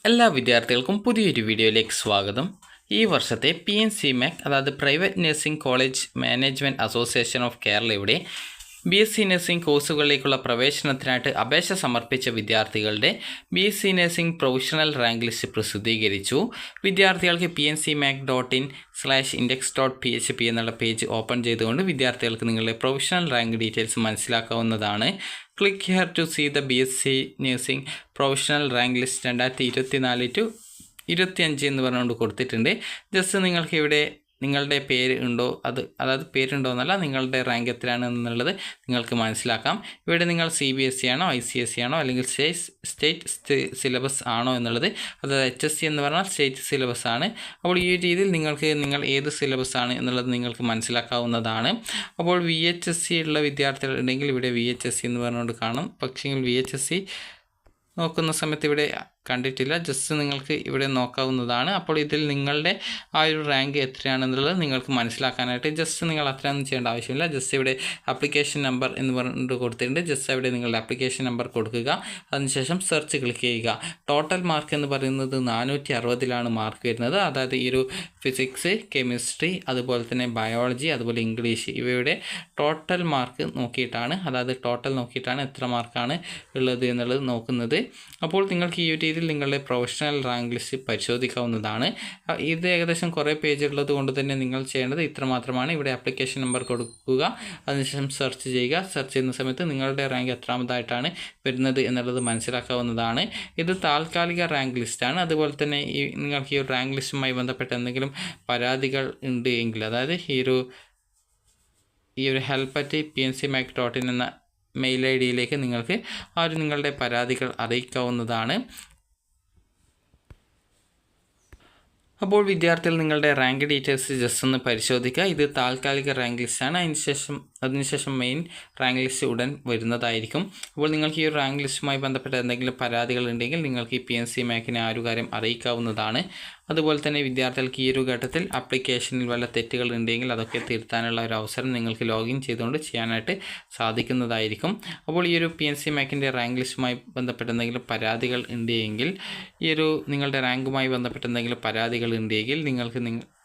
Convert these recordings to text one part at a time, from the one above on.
എല്ലാ വിദ്യാർത്ഥികൾക്കും പുതിയൊരു വീഡിയോയിലേക്ക് സ്വാഗതം. ഈ വർഷത്തെ PNCMAC അതായത് private nursing college management association of കേരളയുടെ BSc നഴ്സിംഗ് കോഴ്സുകളിലേക്കുള്ള പ്രവേശനത്തിനായിട്ട് അപേക്ഷ സമർപ്പിച്ച വിദ്യാർത്ഥികളുടെ BSc nursing professional rank list പ്രസിദ്ധീകരിച്ചു. വിദ്യാർത്ഥികൾക്ക് pncmac.in/index.php എന്നുള്ള പേജ് ഓപ്പൺ ചെയ്തുകൊണ്ട് വിദ്യാർത്ഥികൾക്ക് നിങ്ങളുടെ പ്രൊഫഷണൽ റാങ്ക് ഡീറ്റെയിൽസ് മനസ്സിലാക്കാവുന്നതാണ്. Click here to see the BSc nursing professional rank list 2024-25 എന്ന് പറഞ്ഞുകൊണ്ട് കൊടുത്തിട്ടുണ്ട്. ജസ്റ്റ് നിങ്ങൾക്ക് ഇവിടെ നിങ്ങളുടെ പേര് ഉണ്ടോ അതായത് പേരുണ്ടോ എന്നല്ല, നിങ്ങളുടെ റാങ്ക് എത്രയാണ് എന്നുള്ളത് നിങ്ങൾക്ക് മനസ്സിലാക്കാം. ഇവിടെ നിങ്ങൾ CBSE ആണോ ICSE ആണോ അല്ലെങ്കിൽ സ്റ്റേറ്റ് സിലബസ് ആണോ എന്നുള്ളത്, അതായത് HSC എന്ന് പറഞ്ഞാൽ സ്റ്റേറ്റ് സിലബസ് ആണ്. അപ്പോൾ ഈ രീതിയിൽ നിങ്ങൾ ഏത് സിലബസ് ആണ് എന്നുള്ളത് നിങ്ങൾക്ക് മനസ്സിലാക്കാവുന്നതാണ്. അപ്പോൾ VHSC ഉള്ള വിദ്യാർത്ഥികൾ ഉണ്ടെങ്കിൽ ഇവിടെ VHSC എന്ന് പറഞ്ഞുകൊണ്ട് കാണും. പക്ഷേ VHSC നോക്കുന്ന സമയത്ത് ഇവിടെ കണ്ടിട്ടില്ല. ജസ്റ്റ് നിങ്ങൾക്ക് ഇവിടെ നോക്കാവുന്നതാണ്. അപ്പോൾ ഇതിൽ നിങ്ങളുടെ ആ ഒരു റാങ്ക് എത്രയാണെന്നുള്ളത് നിങ്ങൾക്ക് മനസ്സിലാക്കാനായിട്ട് ജസ്റ്റ് നിങ്ങൾ അത്രയൊന്നും ചെയ്യേണ്ട ആവശ്യമില്ല. ജസ്റ്റ് ഇവിടെ ആപ്ലിക്കേഷൻ നമ്പർ എന്ന് പറഞ്ഞിട്ട് കൊടുത്തിട്ടുണ്ട്. ജസ്റ്റ് അവിടെ നിങ്ങളുടെ ആപ്ലിക്കേഷൻ നമ്പർ കൊടുക്കുക. അതിനുശേഷം സെർച്ച് ക്ലിക്ക് ചെയ്യുക. ടോട്ടൽ മാർക്ക് എന്ന് പറയുന്നത് 460 മാർക്ക് വരുന്നത്. അതായത് ഈ ഒരു ഫിസിക്സ്, കെമിസ്ട്രി, അതുപോലെ തന്നെ ബയോളജി, അതുപോലെ ഇംഗ്ലീഷ് ഇവയുടെ ടോട്ടൽ മാർക്ക് നോക്കിയിട്ടാണ്, അതായത് ടോട്ടൽ നോക്കിയിട്ടാണ് എത്ര മാർക്കാണ് ഉള്ളത് എന്നുള്ളത് നോക്കുന്നത്. അപ്പോൾ നിങ്ങൾക്ക് ഈ ഒരു രീതിയിൽ നിങ്ങളുടെ പ്രൊഫഷണൽ റാങ്ക് ലിസ്റ്റ് പരിശോധിക്കാവുന്നതാണ്. ഇത് ഏകദേശം കുറേ പേജ് ഉള്ളത് കൊണ്ട് തന്നെ നിങ്ങൾ ചെയ്യേണ്ടത് ഇത്ര മാത്രമാണ്. ഇവിടെ ആപ്ലിക്കേഷൻ നമ്പർ കൊടുക്കുക, അതിനുശേഷം സെർച്ച് ചെയ്യുക. സെർച്ച് ചെയ്യുന്ന സമയത്ത് നിങ്ങളുടെ റാങ്ക് എത്രാമതായിട്ടാണ് വരുന്നത് എന്നുള്ളത് മനസ്സിലാക്കാവുന്നതാണ്. ഇത് താൽക്കാലിക റാങ്ക് ലിസ്റ്റാണ്. അതുപോലെ തന്നെ നിങ്ങൾക്ക് ഈ റാങ്ക് ലിസ്റ്റുമായി ബന്ധപ്പെട്ട് എന്തെങ്കിലും പരാതികൾ ഉണ്ട് എങ്കിൽ, അതായത് ഈ ഒരു help@pncmac.in എന്ന മെയിൽ ID നിങ്ങൾക്ക് നിങ്ങളുടെ പരാതികൾ അറിയിക്കാവുന്നതാണ്. അപ്പോൾ വിദ്യാർത്ഥികൾ നിങ്ങളുടെ റാങ്ക് ഡീറ്റെയിൽസ് ജസ്റ്റ് ഒന്ന് പരിശോധിക്കുക. ഇത് താൽക്കാലിക റാങ്ക് ലിസ്റ്റാണ്. അതിനുശേഷം മെയിൻ റാങ്ക് ലിസ്റ്റ് ഉടൻ വരുന്നതായിരിക്കും. അപ്പോൾ നിങ്ങൾക്ക് ഈ ഒരു റാങ്ക് ലിസ്റ്റുമായി ബന്ധപ്പെട്ട എന്തെങ്കിലും പരാതികൾ ഉണ്ടെങ്കിൽ നിങ്ങൾക്ക് ഈ PNCMACനെ ആ ഒരു കാര്യം അറിയിക്കാവുന്നതാണ്. അതുപോലെ തന്നെ വിദ്യാർത്ഥികൾക്ക് ഈ ഒരു ഘട്ടത്തിൽ ആപ്ലിക്കേഷനിൽ വല്ല തെറ്റുകൾ ഉണ്ടെങ്കിൽ അതൊക്കെ തിരുത്താനുള്ള ഒരു അവസരം നിങ്ങൾക്ക് ലോഗിൻ ചെയ്തുകൊണ്ട് ചെയ്യാനായിട്ട് സാധിക്കുന്നതായിരിക്കും. അപ്പോൾ ഈ ഒരു PNCMACൻ്റെ റാങ്ക് ലിസ്റ്റുമായി ബന്ധപ്പെട്ട എന്തെങ്കിലും പരാതികൾ ഉണ്ടെങ്കിൽ, നിങ്ങളുടെ റാങ്കുമായി ബന്ധപ്പെട്ട എന്തെങ്കിലും പരാതികൾ ഉണ്ടെങ്കിൽ നിങ്ങൾക്ക്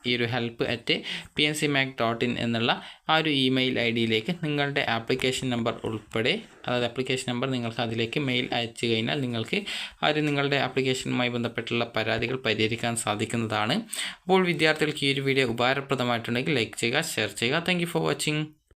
ഈ ഒരു help@pncmac.in എന്നുള്ള ആ ഒരു ഇമെയിൽ ID നിങ്ങളുടെ ആപ്ലിക്കേഷൻ നമ്പർ ഉൾപ്പെടെ, അതായത് ആപ്ലിക്കേഷൻ നമ്പർ നിങ്ങൾക്ക് അതിലേക്ക് മെയിൽ അയച്ചു കഴിഞ്ഞാൽ നിങ്ങൾക്ക് നിങ്ങളുടെ ആപ്ലിക്കേഷനുമായി ബന്ധപ്പെട്ടുള്ള പരാതികൾ പരിഹരിക്കാൻ സാധിക്കുന്നതാണ്. അപ്പോൾ വിദ്യാർത്ഥികൾക്ക് ഈ ഒരു വീഡിയോ ഉപകാരപ്രദമായിട്ടുണ്ടെങ്കിൽ ലൈക്ക് ചെയ്യുക, ഷെയർ ചെയ്യുക. Thank you for watching.